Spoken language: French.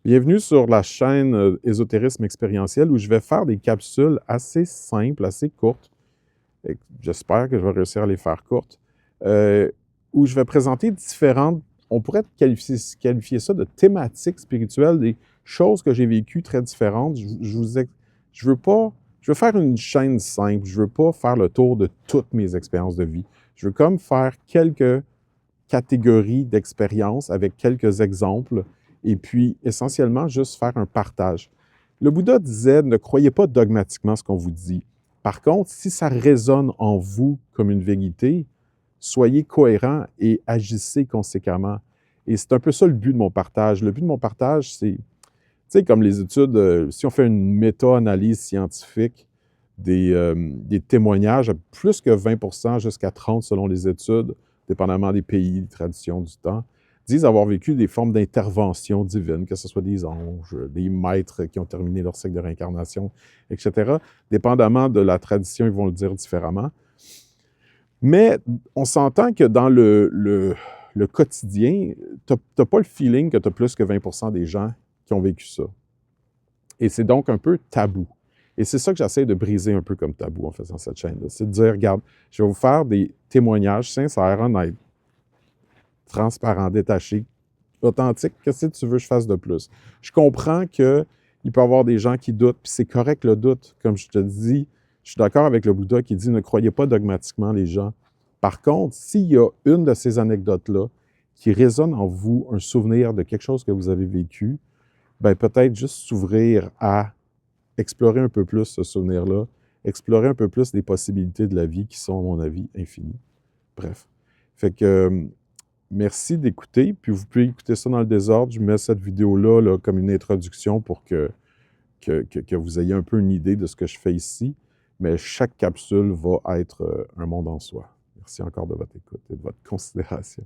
Bienvenue sur la chaîne Ésotérisme expérientiel où je vais faire des capsules assez simples, assez courtes. J'espère que je vais réussir à les faire courtes. Où je vais présenter différentes, on pourrait qualifier ça de thématiques spirituelles, des choses que j'ai vécues très différentes. Je veux pas, je veux faire une chaîne simple. Je veux pas faire le tour de toutes mes expériences de vie. Je veux comme faire quelques catégories d'expériences avec quelques exemples et puis essentiellement juste faire un partage. Le Bouddha disait, ne croyez pas dogmatiquement ce qu'on vous dit. Par contre, si ça résonne en vous comme une vérité, soyez cohérent et agissez conséquemment. Et c'est un peu ça le but de mon partage. Le but de mon partage, c'est, tu sais, comme les études, si on fait une méta-analyse scientifique des témoignages, plus que 20 jusqu'à 30 selon les études, dépendamment des pays, des traditions, du temps, disent avoir vécu des formes d'intervention divine, que ce soit des anges, des maîtres qui ont terminé leur cycle de réincarnation, etc. Dépendamment de la tradition, ils vont le dire différemment. Mais on s'entend que dans le quotidien, tu n'as pas le feeling que tu as plus que 20 des gens qui ont vécu ça. Et c'est donc un peu tabou. Et c'est ça que j'essaie de briser un peu comme tabou en faisant cette chaîne-là. C'est de dire, regarde, je vais vous faire des témoignages sincères, honnêtes, transparents, détachés, authentiques. Qu'est-ce que tu veux que je fasse de plus? Je comprends qu'il peut y avoir des gens qui doutent, puis c'est correct le doute. Comme je te dis, je suis d'accord avec le Bouddha qui dit, ne croyez pas dogmatiquement les gens. Par contre, s'il y a une de ces anecdotes-là qui résonne en vous, un souvenir de quelque chose que vous avez vécu, ben peut-être juste s'ouvrir à explorer un peu plus ce souvenir-là, explorer un peu plus les possibilités de la vie qui sont, à mon avis, infinies. Bref. Fait que merci d'écouter, puis vous pouvez écouter ça dans le désordre. Je mets cette vidéo-là là, comme une introduction pour que vous ayez un peu une idée de ce que je fais ici, mais chaque capsule va être un monde en soi. Merci encore de votre écoute et de votre considération.